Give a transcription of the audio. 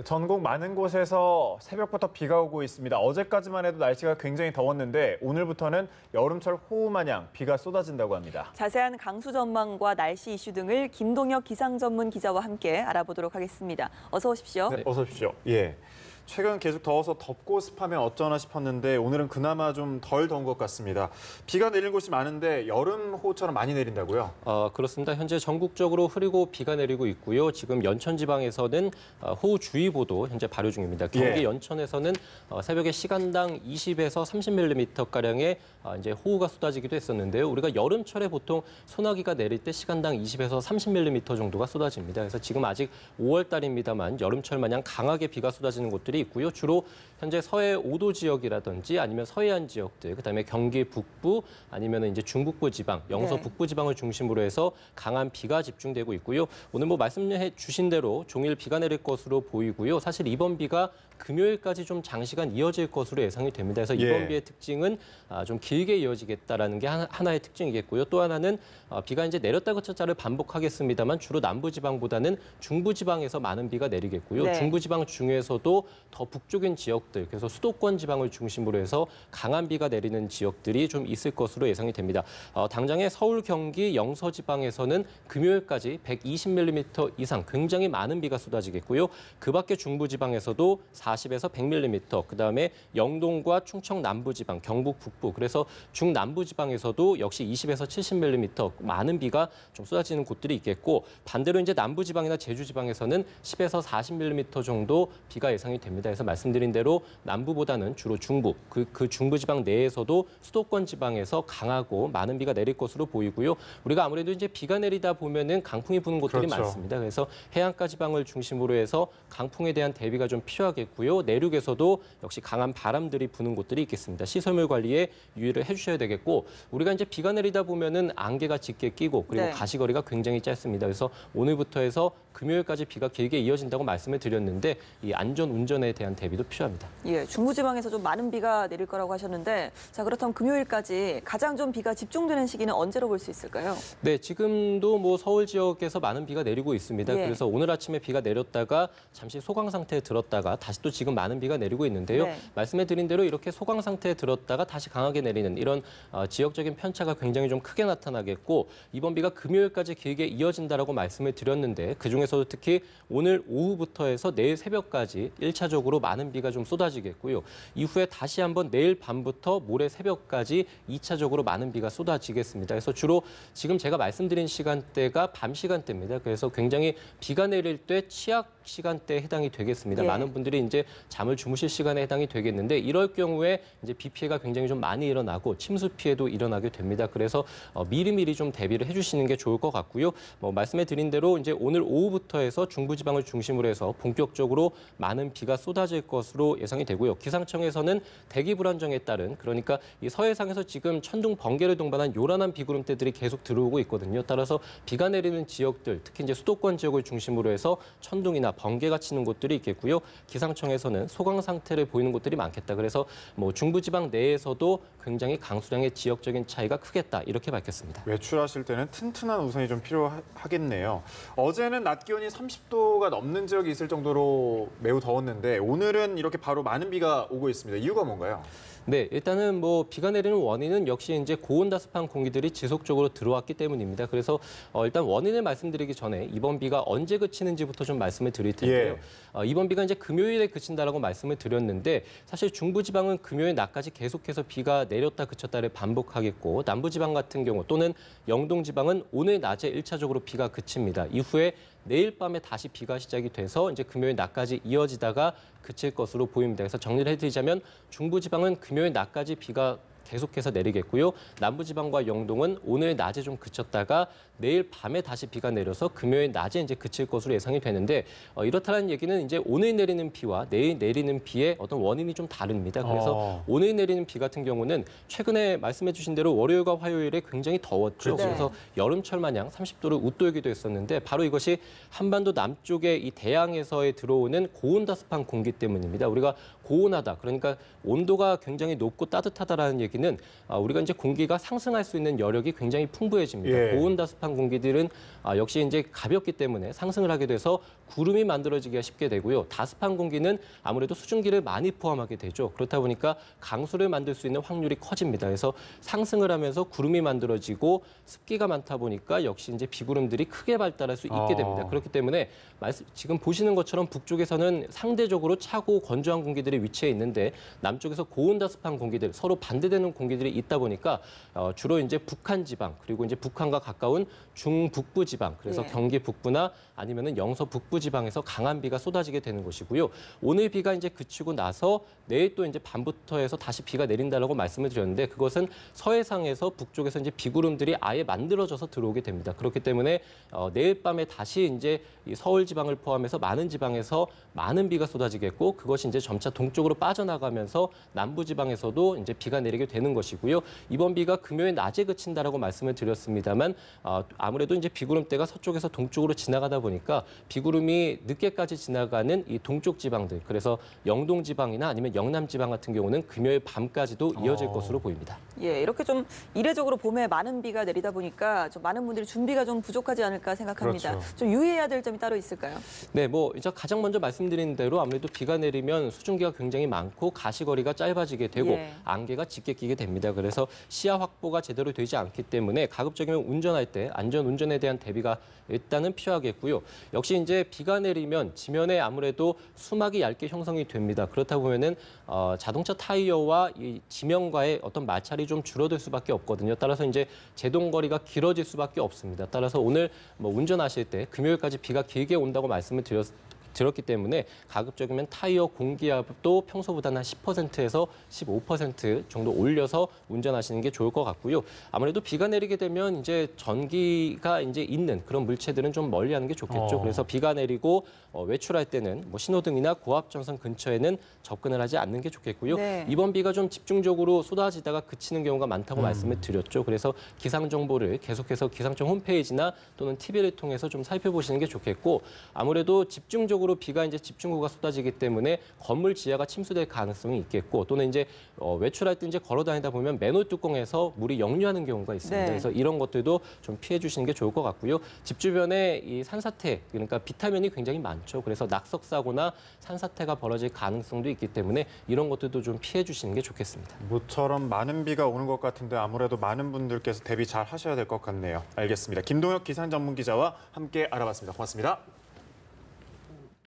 전국 많은 곳에서 새벽부터 비가 오고 있습니다. 어제까지만 해도 날씨가 굉장히 더웠는데 오늘부터는 여름철 호우 마냥 비가 쏟아진다고 합니다. 자세한 강수 전망과 날씨 이슈 등을 김동혁 기상 전문 기자와 함께 알아보도록 하겠습니다. 어서 오십시오. 네, 어서 오십시오. 예. 최근 계속 더워서 덥고 습하면 어쩌나 싶었는데 오늘은 그나마 좀 덜 더운 것 같습니다. 비가 내리는 곳이 많은데 여름 호우처럼 많이 내린다고요? 그렇습니다. 현재 전국적으로 흐리고 비가 내리고 있고요. 지금 연천 지방에서는 호우주의보도 현재 발효 중입니다. 경기 연천에서는 새벽에 시간당 20에서 30mm가량의 이제 호우가 쏟아지기도 했었는데요. 우리가 여름철에 보통 소나기가 내릴 때 시간당 20에서 30mm 정도가 쏟아집니다. 그래서 지금 아직 5월 달입니다만 여름철 마냥 강하게 비가 쏟아지는 곳들이 있고요. 주로 현재 서해 5도 지역이라든지 아니면 서해안 지역들, 그다음에 경기 북부 아니면 이제 중북부 지방, 영서 북부 지방을 중심으로 해서 강한 비가 집중되고 있고요. 오늘 뭐 말씀해 주신 대로 종일 비가 내릴 것으로 보이고요. 사실 이번 비가 금요일까지 좀 장시간 이어질 것으로 예상이 됩니다. 그래서 이번 비의 특징은 좀 길게 이어지겠다라는 게 하나의 특징이겠고요. 또 하나는 비가 이제 내렸다 그쳤다를 반복하겠습니다만 주로 남부지방보다는 중부지방에서 많은 비가 내리겠고요. 중부지방 중에서도 더 북쪽인 지역들, 그래서 수도권 지방을 중심으로 해서 강한 비가 내리는 지역들이 좀 있을 것으로 예상이 됩니다. 당장에 서울, 경기, 영서 지방에서는 금요일까지 120mm 이상 굉장히 많은 비가 쏟아지겠고요. 그 밖에 중부지방에서도 40에서 100mm, 그다음에 영동과 충청 남부지방, 경북 북부, 그래서 중남부지방에서도 역시 20에서 70mm 많은 비가 좀 쏟아지는 곳들이 있겠고 반대로 이제 남부지방이나 제주지방에서는 10에서 40mm 정도 비가 예상이 됩니다. 그래서 말씀드린 대로 남부보다는 주로 중부, 그 중부지방 내에서도 수도권 지방에서 강하고 많은 비가 내릴 것으로 보이고요. 우리가 아무래도 이제 비가 내리다 보면은 강풍이 부는 곳들이 많습니다. 그래서 해안가 지방을 중심으로 해서 강풍에 대한 대비가 좀 필요하겠고요. 내륙에서도 역시 강한 바람들이 부는 곳들이 있겠습니다. 시설물 관리에 유의를 해주셔야 되겠고 우리가 이제 비가 내리다 보면은 안개가 짙게 끼고 그리고 가시거리가 굉장히 짧습니다. 그래서 오늘부터 해서 금요일까지 비가 길게 이어진다고 말씀을 드렸는데 이 안전 운전에 대한 대비도 필요합니다. 예, 중부지방에서 좀 많은 비가 내릴 거라고 하셨는데 자 그렇다면 금요일까지 가장 좀 비가 집중되는 시기는 언제로 볼 수 있을까요? 네, 지금도 뭐 서울 지역에서 많은 비가 내리고 있습니다. 그래서 오늘 아침에 비가 내렸다가 잠시 소강 상태에 들었다가 다시 또 지금 많은 비가 내리고 있는데요. 말씀해 드린 대로 이렇게 소강 상태에 들었다가 다시 강하게 내리는 이런 지역적인 편차가 굉장히 좀 크게 나타나겠고 이번 비가 금요일까지 길게 이어진다라고 말씀을 드렸는데 그중에서도 특히 오늘 오후부터 해서 내일 새벽까지 1차적으로 많은 비가 좀 쏟아지겠고요. 이후에 다시 한번 내일 밤부터 모레 새벽까지 2차적으로 많은 비가 쏟아지겠습니다. 그래서 주로 지금 제가 말씀드린 시간대가 밤 시간대입니다. 그래서 굉장히 비가 내릴 때 취약 시간대에 해당이 되겠습니다. 많은 분들이 이제 잠을 주무실 시간에 해당이 되겠는데 이럴 경우에 이제 비 피해가 굉장히 좀 많이 일어나고 침수 피해도 일어나게 됩니다. 그래서 미리미리 좀 대비를 해주시는 게 좋을 것 같고요. 말씀해 드린 대로 이제 오늘 오후부터 해서 중부지방을 중심으로 해서 본격적으로 많은 비가 쏟아질 것으로 예상이 되고요. 기상청에서는 대기 불안정에 따른 그러니까 이 서해상에서 지금 천둥 번개를 동반한 요란한 비구름대들이 계속 들어오고 있거든요. 따라서 비가 내리는 지역들, 특히 이제 수도권 지역을 중심으로 해서 천둥이나 번개가 치는 곳들이 있겠고요. 기상청에서는 소강 상태를 보이는 곳들이 많겠다. 그래서 뭐 중부지방 내에서도 굉장히 강수량의 지역적인 차이가 크겠다. 이렇게 밝혔습니다. 외출하실 때는 튼튼한 우산이 좀 필요하겠네요. 어제는 낮 기온이 30도가 넘는 지역이 있을 정도로 매우 더웠는데 오늘은 이렇게 바로 많은 비가 오고 있습니다. 이유가 뭔가요? 네, 일단은 뭐 비가 내리는 원인은 역시 이제 고온다습한 공기들이 지속적으로 들어왔기 때문입니다. 그래서 일단 원인을 말씀드리기 전에 이번 비가 언제 그치는지부터 좀 말씀을 드릴 텐데요. 이번 비가 이제 금요일에 그친다라고 말씀을 드렸는데 사실 중부지방은 금요일 낮까지 계속해서 비가 내렸다 그쳤다를 반복하겠고 남부지방 같은 경우 또는 영동지방은 오늘 낮에 1차적으로 비가 그칩니다. 이후에 내일 밤에 다시 비가 시작이 돼서 이제 금요일 낮까지 이어지다가 그칠 것으로 보입니다. 그래서 정리를 해드리자면 중부지방은 금요일 낮까지 비가 계속해서 내리겠고요. 남부지방과 영동은 오늘 낮에 좀 그쳤다가 내일 밤에 다시 비가 내려서 금요일 낮에 이제 그칠 것으로 예상이 되는데 이렇다는 얘기는 이제 오늘 내리는 비와 내일 내리는 비의 어떤 원인이 좀 다릅니다. 그래서 오늘 내리는 비 같은 경우는 최근에 말씀해 주신 대로 월요일과 화요일에 굉장히 더웠죠. 그래서 여름철 마냥 30도를 웃돌기도 했었는데 바로 이것이 한반도 남쪽의 이 대양에서 들어오는 고온다습한 공기 때문입니다. 우리가 고온하다, 그러니까 온도가 굉장히 높고 따뜻하다라는 얘기는 우리가 이제 공기가 상승할 수 있는 여력이 굉장히 풍부해집니다. 고온다습한 공기들은 역시 이제 가볍기 때문에 상승을 하게 돼서 구름이 만들어지기가 쉽게 되고요. 다습한 공기는 아무래도 수증기를 많이 포함하게 되죠. 그렇다 보니까 강수를 만들 수 있는 확률이 커집니다. 그래서 상승을 하면서 구름이 만들어지고 습기가 많다 보니까 역시 이제 비구름들이 크게 발달할 수 있게 됩니다. 그렇기 때문에 지금 보시는 것처럼 북쪽에서는 상대적으로 차고 건조한 공기들이 위치해 있는데 남쪽에서 고온다습한 공기들, 서로 반대되는 공기들이 있다 보니까 주로 이제 북한 지방 그리고 이제 북한과 가까운 중북부 지방, 그래서 예. 경기 북부나 아니면은 영서 북부 지방에서 강한 비가 쏟아지게 되는 것이고요. 오늘 비가 이제 그치고 나서 내일 또 이제 밤부터 해서 다시 비가 내린다라고 말씀을 드렸는데 그것은 서해상에서 북쪽에서 이제 비구름들이 아예 만들어져서 들어오게 됩니다. 그렇기 때문에 내일 밤에 다시 이제 이 서울 지방을 포함해서 많은 지방에서 많은 비가 쏟아지겠고 그것이 이제 점차 동쪽으로 빠져나가면서 남부 지방에서도 이제 비가 내리게 되는 것이고요. 이번 비가 금요일 낮에 그친다라고 말씀을 드렸습니다만 아무래도 이제 비구름대가 서쪽에서 동쪽으로 지나가다 보니까 비구름이 늦게까지 지나가는 이 동쪽 지방들, 그래서 영동 지방이나 아니면 영남 지방 같은 경우는 금요일 밤까지도 이어질 것으로 보입니다. 예, 이렇게 좀 이례적으로 봄에 많은 비가 내리다 보니까 좀 많은 분들이 준비가 좀 부족하지 않을까 생각합니다. 그렇죠. 좀 유의해야 될 점이 따로 있을까요? 네, 뭐 이제 가장 먼저 말씀드린 대로 아무래도 비가 내리면 수증기가 굉장히 많고 가시거리가 짧아지게 되고 예. 안개가 짙게 끼게 됩니다. 그래서 시야 확보가 제대로 되지 않기 때문에 가급적이면 운전할 때 안전 운전에 대한 대비가 일단은 필요하겠고요. 역시 이제 비가 내리면 지면에 아무래도 수막이 얇게 형성이 됩니다. 그렇다 보면은 자동차 타이어와 이 지면과의 어떤 마찰이 좀 줄어들 수밖에 없거든요. 따라서 이제 제동거리가 길어질 수밖에 없습니다. 따라서 오늘 뭐 운전하실 때 금요일까지 비가 길게 온다고 말씀을 들었기 때문에 가급적이면 타이어 공기압도 평소보다는 한 10%에서 15% 정도 올려서 운전하시는 게 좋을 것 같고요. 아무래도 비가 내리게 되면 이제 전기가 이제 있는 그런 물체들은 좀 멀리하는 게 좋겠죠. 그래서 비가 내리고 외출할 때는 뭐 신호등이나 고압전선 근처에는 접근을 하지 않는 게 좋겠고요. 네. 이번 비가 좀 집중적으로 쏟아지다가 그치는 경우가 많다고 말씀을 드렸죠. 그래서 기상 정보를 계속해서 기상청 홈페이지나 또는 TV를 통해서 좀 살펴보시는 게 좋겠고 아무래도 집중적으로 비가 이제 집중호우가 쏟아지기 때문에 건물 지하가 침수될 가능성이 있겠고 또는 이제 외출할 때 이제 걸어 다니다 보면 맨홀 뚜껑에서 물이 역류하는 경우가 있습니다. 네. 그래서 이런 것들도 좀 피해 주시는 게 좋을 것 같고요. 집 주변에 이 산사태 그러니까 비타민이 굉장히 많죠. 그래서 낙석 사고나 산사태가 벌어질 가능성도 있기 때문에 이런 것들도 좀 피해 주시는 게 좋겠습니다. 모처럼 많은 비가 오는 것 같은데 아무래도 많은 분들께서 대비 잘 하셔야 될 것 같네요. 알겠습니다. 김동혁 기상 전문 기자와 함께 알아봤습니다. 고맙습니다.